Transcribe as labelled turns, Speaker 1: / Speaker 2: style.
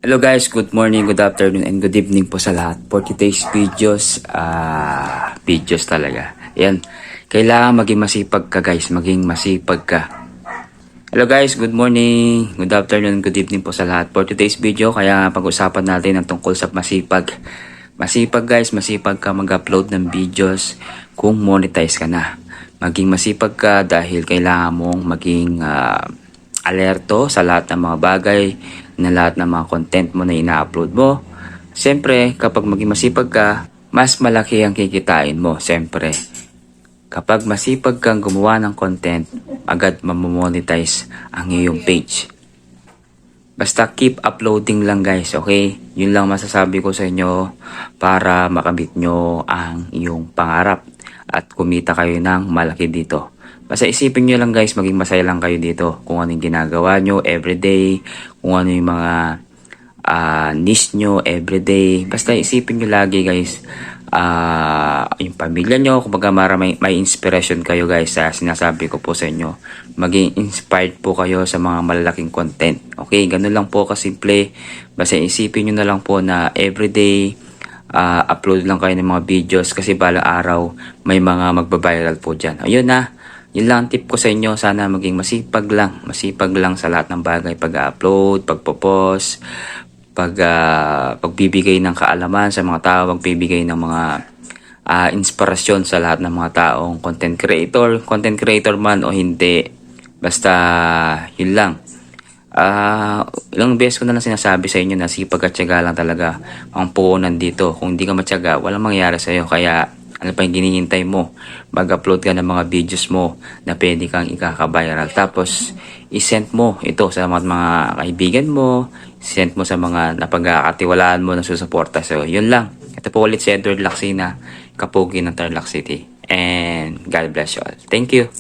Speaker 1: Hello guys, good morning, good afternoon, and good evening po sa lahat. For today's videos, videos talaga. Yan, kailangan maging masipag ka guys, maging masipag ka. Hello guys, good morning, good afternoon, good evening po sa lahat. For today's video, kaya pag-usapan natin ang tungkol sa masipag. Masipag guys, masipag ka mag-upload ng videos kung monetize ka na. Maging masipag ka dahil kailangan mong maging alerto sa lahat ng mga bagay, na lahat ng mga content mo na ina-upload mo. Siyempre, kapag maging masipag ka, mas malaki ang kikitain mo. Siyempre, kapag masipag kang gumawa ng content, agad mamomonetize ang iyong page. Basta keep uploading lang guys, okay? Yun lang masasabi ko sa inyo para makamit nyo ang iyong pangarap at kumita kayo ng malaki dito. Basta isipin nyo lang guys, maging masaya lang kayo dito. Kung ano yung ginagawa nyo everyday, kung ano yung mga niche nyo everyday. Basta isipin nyo lagi guys, yung pamilya nyo, kumbaga may inspiration kayo guys sa sinasabi ko po sa inyo. Maging inspired po kayo sa mga malalaking content. Okay, ganun lang po kasimple. Basta isipin nyo na lang po na everyday, upload lang kayo ng mga videos kasi balang araw may mga magbabiral po dyan. Ayun na. Yun lang tip ko sa inyo, sana maging masipag lang sa lahat ng bagay, pag-upload, pagpo-post, pagbibigay ng kaalaman sa mga tao, pagbibigay ng mga inspirasyon sa lahat ng mga taong content creator man o hindi, basta yun lang. Ilang beses ko na lang sinasabi sa inyo na sipag at tiyaga lang talaga ang puhunan dito. Kung hindi ka matyaga, walang mangyayari sa iyo. Kaya ano pa yung ginihintay mo? Mag-upload ka ng mga videos mo na pwede kang ikaka-viral. Tapos, isend mo ito sa mga kaibigan mo, isend mo sa mga napag-aakatiwalaan mo na susuporta. So, yun lang. Ito po ulit si Edward Lacsina, Kapugi ng Tarlac City. And God bless you all. Thank you.